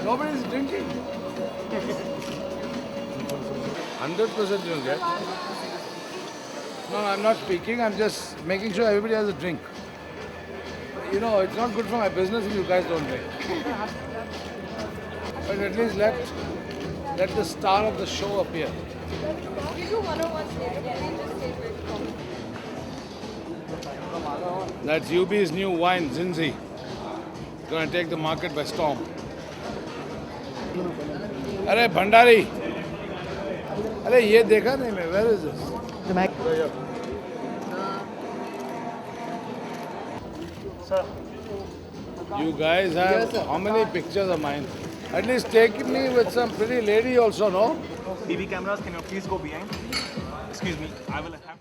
Nobody is drinking. 100% you'll get. No, I'm not speaking. I'm just making sure everybody has a drink. You know, it's not good for my business if you guys don't drink. But at least let the star of the show appear. We do one-on-ones later. We just take it from. That's UB's new wine, Zinzi. It's going to take the market by storm. अरे भंडारी, अरे ये देखा नहीं मैं. Where is this? Sir. You guys have how many pictures of mine? At least take me with some pretty lady also, no? BB cameras, can you please go behind? Excuse me, I will have to.